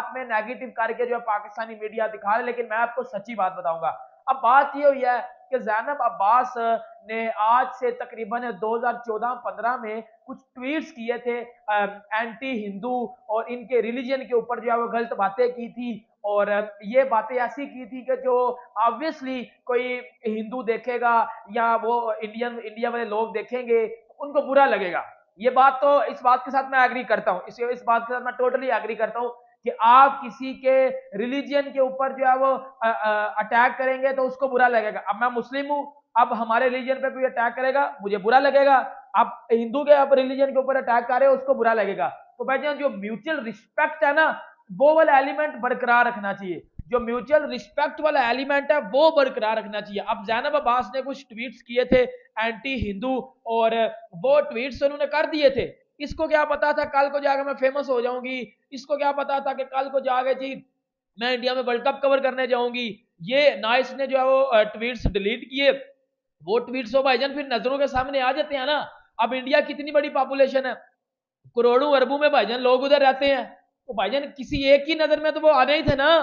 बात में नेगेटिव करके जो है पाकिस्तानी मीडिया दिखा रहे, लेकिन मैं आपको सच्ची बात बताऊंगा। अब बात ये हुई है कि ज़ैनब अब्बास ने आज से तकरीबन 2014-15 में कुछ ट्वीट्स किए थे एंटी हिंदू और इनके रिलीजन के ऊपर जो है वो गलत बातें की थी, और ये बातें ऐसी की थी कि जो ऑब्वियसली कोई हिंदू देखेगा या वो इंडिया वाले लोग देखेंगे उनको बुरा लगेगा। ये बात तो, इस बात के साथ मैं एग्री करता हूँ, इस बात के साथ मैं टोटली एग्री करता हूँ कि आप किसी के रिलीजन के ऊपर जो है वो अटैक करेंगे तो उसको बुरा लगेगा। अब मैं मुस्लिम हूँ, अब हमारे रिलीजन पे कोई अटैक करेगा मुझे बुरा लगेगा, आप हिंदू के आप रिलीजन के ऊपर अटैक कर रहे हो उसको बुरा लगेगा। तो भाईजान जो म्यूचुअल रिस्पेक्ट है ना, वो वाला एलिमेंट बरकरार रखना चाहिए, जो म्यूचुअल रिस्पेक्ट वाला एलिमेंट है वो बरकरार रखना चाहिए। अब ज़ैनब अब्बास ने कुछ ट्वीट्स किए थे एंटी हिंदू, और वो ट्वीट्स उन्होंने कर दिए थे। इसको क्या पता था कल को जाकर मैं फेमस हो जाऊंगी, इसको क्या पता था कि कल को जाके जी मैं इंडिया में वर्ल्ड कप कवर करने जाऊंगी। ये ना इसने जो है वो ट्वीट्स डिलीट किए, वो ट्वीट्स तो भाईजान फिर नजरों के सामने आ जाते हैं ना। अब इंडिया कितनी बड़ी पॉपुलेशन है, करोड़ों अरबों में भाईजान लोग उधर रहते हैं, तो भाईजान किसी एक की नजर में तो वो आने ही थे ना।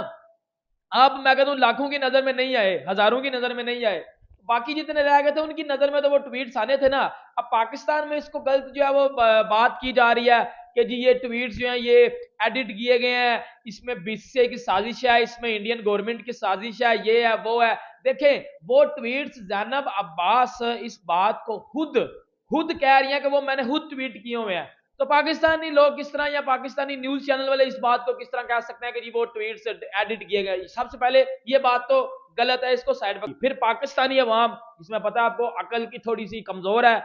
अब मैं कहता हूँ लाखों की नजर में नहीं आए, हजारों की नजर में नहीं आए, बाकी जितने रह गए थे उनकी नजर में तो वो ट्वीट्स आने थे ना। अब पाकिस्तान में इसको गलत जो है वो बात की जा रही है कि जी ये ट्वीट्स जो हैं ये एडिट किए गए हैं, इसमें बीसीसीआई की साजिश है, इसमें इंडियन गवर्नमेंट की साजिश है, ये है वो है। देखें वो ट्वीट्स ज़ैनब अब्बास इस बात को खुद कह रही हैं कि वो मैंने खुद ट्वीट किए हुए हैं, तो पाकिस्तानी लोग किस तरह या पाकिस्तानी न्यूज चैनल वाले इस बात को किस तरह कह सकते हैं कि जी वो ट्वीट्स एडिट किए गए। सबसे पहले ये बात तो गलत है, इसको साइड पर। फिर पाकिस्तानी अवाम, जिसमें पता है आपको अकल की थोड़ी सी कमजोर है,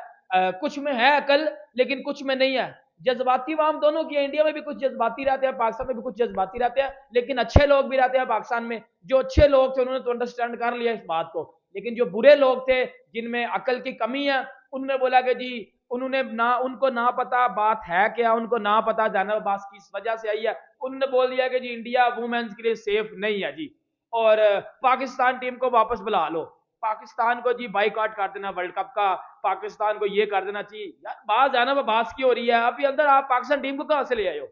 कुछ में है अकल लेकिन कुछ में नहीं है, जज्बाती अवाम दोनों की है। इंडिया में भी कुछ जज्बाती रहते हैं, पाकिस्तान में भी कुछ जज्बाती रहते हैं, लेकिन अच्छे लोग भी रहते हैं पाकिस्तान में। जो अच्छे लोग थे उन्होंने तो अंडरस्टैंड कर लिया इस बात को, लेकिन जो बुरे लोग थे जिनमें अकल की कमी है उन्होंने बोला कि जी उनको ना पता बात है क्या, उनको ना पता ज़ैनब अब्बास किस वजह से आई है, उन्होंने बोल दिया कि जी इंडिया वुमेन्स के लिए सेफ नहीं है जी, और पाकिस्तान टीम को वापस बुला लो, पाकिस्तान को जी बाइकआउट कर देना वर्ल्ड कप का, पाकिस्तान को ये कर देना चाहिए। यार बात ज़ैनब अब्बास की हो रही है, अभी अंदर आप पाकिस्तान टीम को कहां से ले आए हो?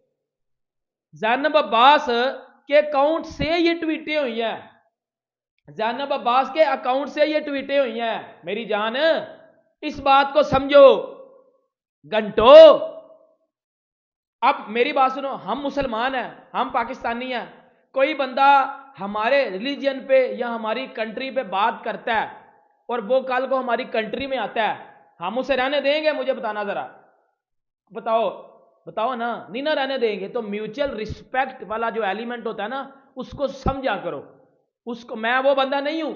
ज़ैनब अब्बास के अकाउंट से ये ट्वीटें हुई हैं, ज़ैनब अब्बास के अकाउंट से ये ट्वीटें हुई हैं। मेरी जान इस बात को समझो घंटो। अब मेरी बात सुनो, हम मुसलमान हैं, हम पाकिस्तानी हैं, कोई बंदा हमारे रिलीजन पे या हमारी कंट्री पे बात करता है और वो कल को हमारी कंट्री में आता है, हम उसे रहने देंगे? मुझे बताना जरा, बताओ ना, नहीं ना रहने देंगे। तो म्यूचुअल रिस्पेक्ट वाला जो एलिमेंट होता है ना, उसको समझा करो। उसको, मैं वो बंदा नहीं हूं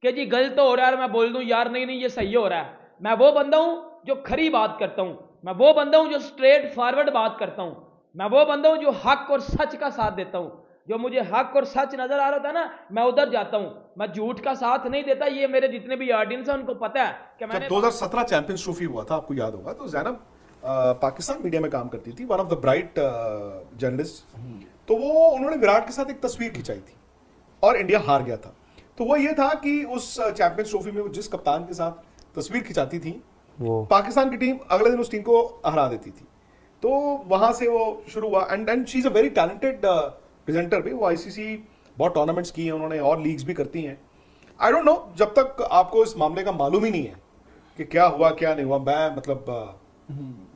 कि जी गलत हो रहा है मैं बोल दूं यार नहीं ये सही हो रहा है। मैं वो बंदा हूं जो खरी बात करता हूं, मैं वो बंदा हूं जो स्ट्रेट फॉरवर्ड बात करता हूं, मैं वो बंदा हूं जो हक और सच का साथ देता हूं। जो मुझे हक और सच नजर आ रहा था ना, मैं उधर जाता हूं, मैं झूठ का साथ नहीं देता। ये मेरे जितने भी ऑडियंस है उनको पता है कि मैंने 2017 चैंपियंस ट्रॉफी हुआ था, आपको याद होगा, तो ज़ैनब पाकिस्तान मीडिया में काम करती थी, one of the bright journalist. तो वो उन्होंने विराट के साथ एक तस्वीर खिंचाई थी और इंडिया हार गया था। तो वो ये था कि उस चैंपियंस ट्रॉफी में वो जिस कप्तान के साथ तस्वीर खिंचाती थी, वो पाकिस्तान की टीम अगले दिन उस टीम को हरा देती थी। तो वहां से वो शुरू हुआ, and she is a very talented presenter भी। वो आईसीसी बहुत टूर्नामेंट्स की हैं उन्होंने और लीग्स भी करती हैं। आई डोंट नो, जब तक आपको इस मामले का मालूम ही नहीं है कि क्या हुआ क्या नहीं हुआ, मैं मतलब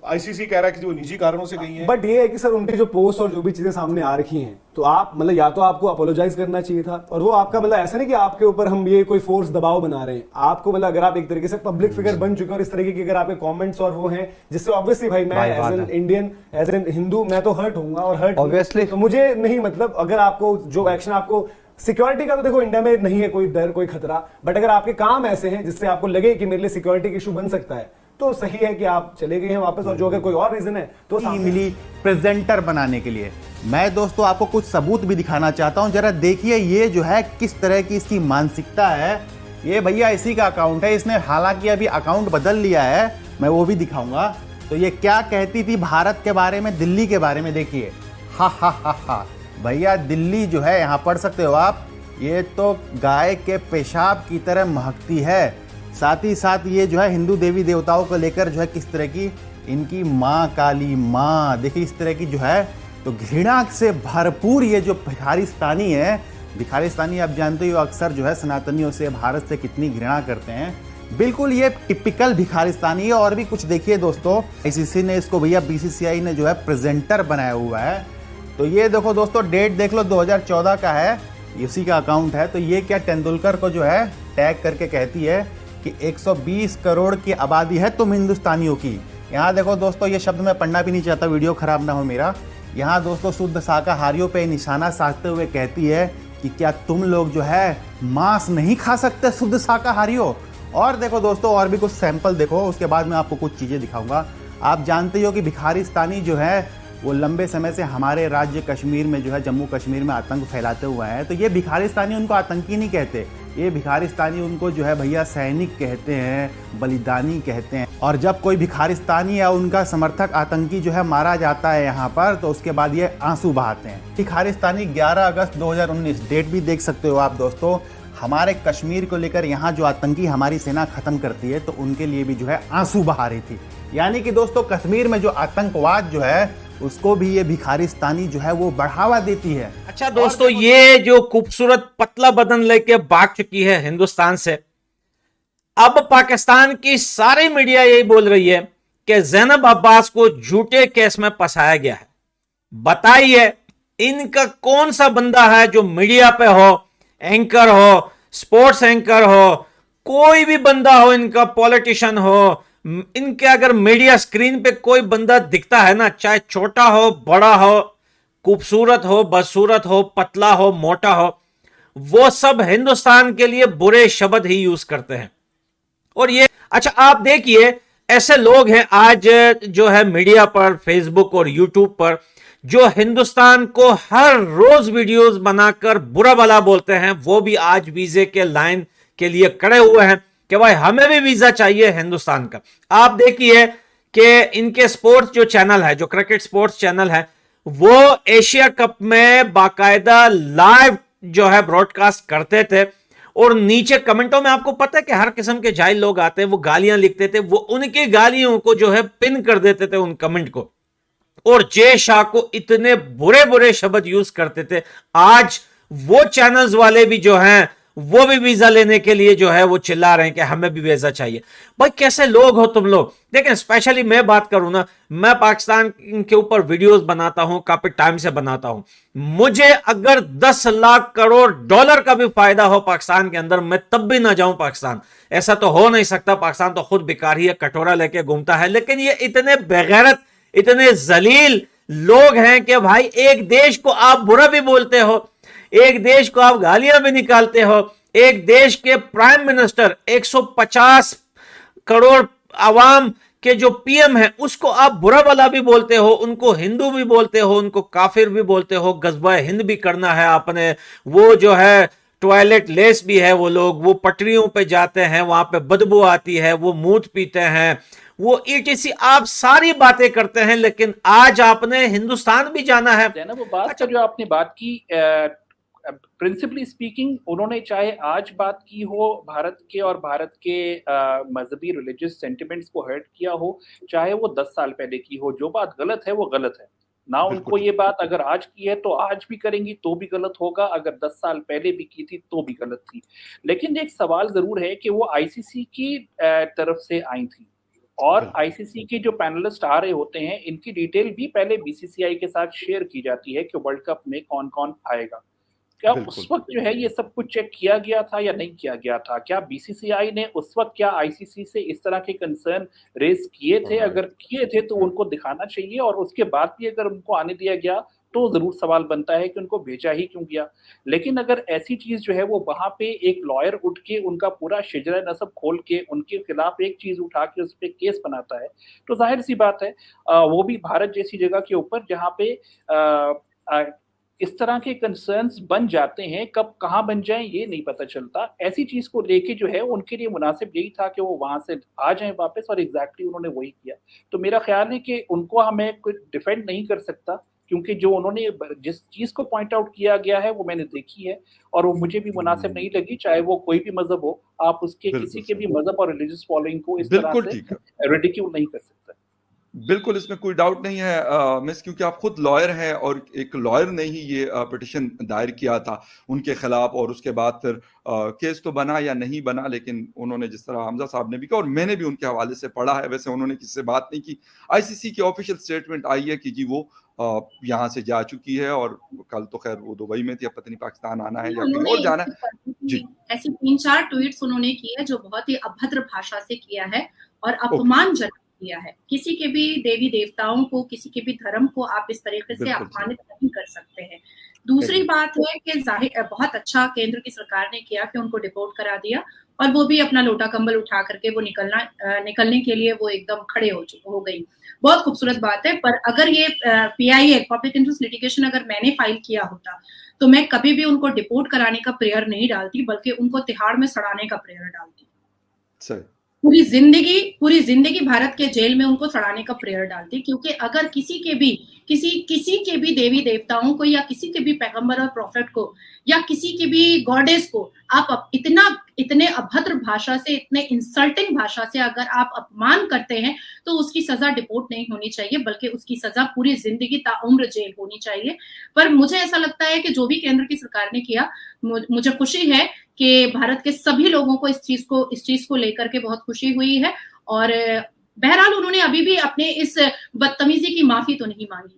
आईसीसी कह रहा है कि वो निजी कारणों से गई है, बट ये है कि सर उनके जो पोस्ट और जो भी चीजें सामने आ रखी हैं, तो आप मतलब या तो आपको अपोलोजाइज करना चाहिए था, और वो आपका मतलब ऐसा नहीं कि आपके ऊपर हम ये कोई फोर्स दबाव बना रहे हैं आपको, मतलब अगर आप एक तरीके से पब्लिक फिगर बन चुके हैं और इस तरीके की अगर आपके कमेंट्स और वो हैं, जिससे ऑब्वियसली भाई मैं as an Indian as an Hindu मैं तो हर्ट होऊंगा, और हर्ट ऑब्वियसली तो मुझे नहीं, मतलब अगर आपको जो एक्शन आपको सिक्योरिटी का, तो देखो इंडिया में नहीं है कोई डर कोई खतरा, बट अगर आपके काम ऐसे हैं जिससे आपको लगे कि मेरे लिए सिक्योरिटी इशू बन सकता है, तो सही है कि आप चले गए हैं वापस। और जो अगर कोई और रीजन है तो मिली प्रेजेंटर बनाने के लिए। मैं दोस्तों आपको कुछ सबूत भी दिखाना चाहता हूं, जरा देखिए ये जो है किस तरह की इसकी मानसिकता है। ये भैया इसी का अकाउंट है, इसने हालांकि अभी अकाउंट बदल लिया है, मैं वो भी दिखाऊंगा। तो ये क्या कहती थी भारत के बारे में, दिल्ली के बारे में, देखिए। हा हा हा हा भैया दिल्ली जो है, यहाँ पढ़ सकते हो आप, ये तो गाय के पेशाब की तरह महकती है। साथ ही साथ ये जो है हिंदू देवी देवताओं को लेकर जो है किस तरह की इनकी माँ काली माँ, देखिए इस तरह की जो है। तो घृणा से भरपूर ये जो भिखारिस्तानी है, भिखारिस्तानी आप जानते हो अक्सर जो है सनातनियों से, भारत से कितनी घृणा करते हैं, बिल्कुल ये टिपिकल भिखारिस्तानी है। और भी कुछ देखिए दोस्तों, आईसीसी ने इसको भैया बीसीसीआई ने जो है प्रेजेंटर बनाया हुआ है। तो ये देखो दोस्तों, डेट देख लो 2014 का है, इसी का अकाउंट है। तो ये क्या तेंदुलकर को जो है टैग करके कहती है कि 120 करोड़ की आबादी है तुम हिंदुस्तानियों की। यहाँ देखो दोस्तों, ये शब्द मैं पढ़ना भी नहीं चाहता, वीडियो खराब ना हो मेरा। यहाँ दोस्तों शुद्ध शाकाहारियों पे निशाना साधते हुए कहती है कि क्या तुम लोग जो है मांस नहीं खा सकते शुद्ध शाकाहारियों। और देखो दोस्तों, और भी कुछ सैंपल देखो, उसके बाद मैं आपको कुछ चीज़ें दिखाऊंगा। आप जानते हो कि भिखारिस्तानी जो है वो लंबे समय से हमारे राज्य कश्मीर में जो है, जम्मू कश्मीर में आतंक फैलाते हुए हैं। तो ये भिखारिस्तानी उनको आतंकी नहीं कहते, ये भिखारिस्तानी उनको जो है भैया सैनिक कहते हैं, बलिदानी कहते हैं। और जब कोई भिखारिस्तानी या उनका समर्थक आतंकी जो है मारा जाता है यहाँ पर, तो उसके बाद ये आंसू बहाते हैं। भिखारिस्तानी 11 अगस्त 2019, डेट भी देख सकते हो आप दोस्तों, हमारे कश्मीर को लेकर यहाँ जो आतंकी हमारी सेना खत्म करती है, तो उनके लिए भी जो है आंसू बहा रही थी। यानी कि दोस्तों कश्मीर में जो आतंकवाद जो है उसको भी ये भिखारिस्तानी जो है वो बढ़ावा देती है। अच्छा दोस्तों, ये जो खूबसूरत पतला बदन लेके भाग चुकी है हिंदुस्तान से, अब पाकिस्तान की सारी मीडिया यही बोल रही है कि ज़ैनब अब्बास को झूठे केस में फंसाया गया है। बताइए इनका कौन सा बंदा है जो मीडिया पे हो, एंकर हो, स्पोर्ट्स एंकर हो, कोई भी बंदा हो, इनका पॉलिटिशियन हो, इनके अगर मीडिया स्क्रीन पे कोई बंदा दिखता है ना, चाहे छोटा हो, बड़ा हो, खूबसूरत हो, बदसूरत हो, पतला हो, मोटा हो, वो सब हिंदुस्तान के लिए बुरे शब्द ही यूज करते हैं। और ये अच्छा आप देखिए, ऐसे लोग हैं आज जो है मीडिया पर, फेसबुक और यूट्यूब पर, जो हिंदुस्तान को हर रोज वीडियोस बनाकर बुरा भला बोलते हैं, वो भी आज वीजे के लाइन के लिए खड़े हुए हैं कि भाई हमें भी वीजा चाहिए हिंदुस्तान का। आप देखिए कि इनके स्पोर्ट्स जो चैनल है, जो क्रिकेट स्पोर्ट्स चैनल है, वो एशिया कप में बाकायदा लाइव जो है ब्रॉडकास्ट करते थे। और नीचे कमेंटों में आपको पता है कि हर किस्म के जाहिल लोग आते हैं, वो गालियां लिखते थे, वो उनकी गालियों को जो है पिन कर देते थे उन कमेंट को, और जय शाह को इतने बुरे बुरे शब्द यूज करते थे। आज वो चैनल्स वाले भी जो हैं वो भी वीजा लेने के लिए जो है वो चिल्ला रहे हैं कि हमें भी वीजा चाहिए। भाई कैसे लोग हो तुम लोग। देखें, स्पेशली मैं बात करूं ना, मैं पाकिस्तान के ऊपर वीडियोस बनाता हूं, काफी टाइम से बनाता हूं। मुझे अगर 10 लाख करोड़ डॉलर का भी फायदा हो पाकिस्तान के अंदर, मैं तब भी ना जाऊं पाकिस्तान। ऐसा तो हो नहीं सकता, पाकिस्तान तो खुद भिखारी है, कटोरा लेके घूमता है। लेकिन ये इतने बेगैरत, इतने जलील लोग हैं कि भाई एक देश को आप बुरा भी बोलते हो, एक देश को आप गालियां भी निकालते हो, एक देश के प्राइम मिनिस्टर 150 करोड़ आवाम के जो पीएम है उसको आप बुरा भला भी बोलते हो, उनको हिंदू भी बोलते हो, उनको काफिर भी बोलते हो, गज़बा हिंद भी करना है आपने। वो जो है टॉयलेट लेस भी है, वो लोग वो पटरियों पे जाते हैं, वहां पे बदबू आती है, वो मूत पीते हैं, वो ईटीसी आप सारी बातें करते हैं। लेकिन आज आपने हिंदुस्तान भी जाना है। वो बात जो आपने बात की, प्रिंसिपली स्पीकिंग, उन्होंने चाहे आज बात की हो भारत के और भारत के मजहबी रिलीजियस सेंटिमेंट्स को हर्ट किया हो, चाहे वो 10 साल पहले की हो, जो बात गलत है वो गलत है ना। उनको ये बात अगर आज की है तो आज भी करेंगी तो भी गलत होगा, अगर 10 साल पहले भी की थी तो भी गलत थी। लेकिन एक सवाल जरूर है कि वो आईसीसी की तरफ से आई थी, और आईसीसी के जो पैनलिस्ट आ रहे होते हैं, इनकी डिटेल भी पहले बीसीसीआई के साथ शेयर की जाती है कि वर्ल्ड कप में कौन कौन आएगा। क्या उस वक्त जो है ये सब कुछ चेक किया गया था या नहीं किया गया था? क्या बीसीसीआई ने उस वक्त क्या आईसीसी से इस तरह के कंसर्न रेज किए थे? अगर किए थे तो उनको दिखाना चाहिए, और उसके बाद भी अगर उनको आने दिया गया तो जरूर सवाल बनता है कि उनको भेजा ही क्यों गया। लेकिन अगर ऐसी चीज जो है वो वहां पे एक लॉयर उठ के उनका पूरा शिजरा नसब खोल के उनके खिलाफ एक चीज उठा के उस पर केस बनाता है, तो जाहिर सी बात है वो भी भारत जैसी जगह के ऊपर जहाँ पे इस तरह के कंसर्न्स बन जाते हैं, कब कहाँ बन जाएं ये नहीं पता चलता। ऐसी चीज को लेके जो है उनके लिए मुनासिब यही था कि वो वहां से आ जाएं वापस, और एग्जैक्टली उन्होंने वही किया। तो मेरा ख्याल है कि उनको हमें कुछ डिफेंड नहीं कर सकता, क्योंकि जो उन्होंने जिस चीज को पॉइंट आउट किया गया है वो मैंने देखी है, और वो मुझे भी मुनासिब नहीं लगी, चाहे वो कोई भी मजहब हो। आप उसके किसी के भी मजहब और रिलीजियस फॉलोइंग को इस तरह से रिडिक्यूल नहीं कर सकते। बिल्कुल, इसमें कोई डाउट नहीं है मिस, क्योंकि आप खुद लॉयर हैं और एक लॉयर ने ही ये पिटिशन दायर किया था उनके खिलाफ, और उसके बाद फिर केस तो बना या नहीं बना, लेकिन उन्होंने जिस तरह हमजा साहब ने भी कहा और मैंने भी उनके हवाले से पढ़ा है, वैसे उन्होंने किसी से बात नहीं की। आईसीसी की ऑफिशियल स्टेटमेंट आई है कि जी वो यहाँ से जा चुकी है, और कल तो खैर वो दुबई में थी, अब पता नहीं पाकिस्तान आना है या कहीं और जाना है। जी, ऐसी 3-4 ट्वीट्स उन्होंने किए जो बहुत ही अभद्र भाषा से किया है और अपमानजनक किया है। किसी के भी देवी देवताओं को, किसी के भी धर्म को आप इस तरीके से अपमानित नहीं कर सकते हैं। दूसरी बात है कि जाहिर बहुत अच्छा केंद्र की सरकार ने किया कि उनको डिपोर्ट करा दिया, और वो भी अपना लोटा कंबल उठा करके वो निकलने के लिए वो एकदम खड़े हो गई। बहुत खूबसूरत बात है। पर अगर ये PIL पब्लिक इंटरेस्ट लिटिगेशन अगर मैंने फाइल किया होता तो मैं कभी भी उनको डिपोर्ट कराने का प्रेयर नहीं डालती, बल्कि उनको तिहाड़ में सड़ाने का प्रेयर डालती। सही। पूरी जिंदगी भारत के जेल में उनको सड़ाने का प्रेयर डालती, क्योंकि अगर किसी के भी देवी देवताओं को या किसी के भी पैगंबर और प्रॉफिट को या किसी के भी गॉडेस को आप इतने अभद्र भाषा से, इतने इंसल्टिंग भाषा से अगर आप अपमान करते हैं तो उसकी सजा डिपोर्ट नहीं होनी चाहिए, बल्कि उसकी सजा पूरी जिंदगी ताउम्र जेल होनी चाहिए। पर मुझे ऐसा लगता है कि जो भी केंद्र की सरकार ने किया, मुझे खुशी है कि भारत के सभी लोगों को इस चीज को लेकर के बहुत खुशी हुई है, और बहरहाल उन्होंने अभी भी अपने इस बदतमीजी की माफी तो नहीं मांगी।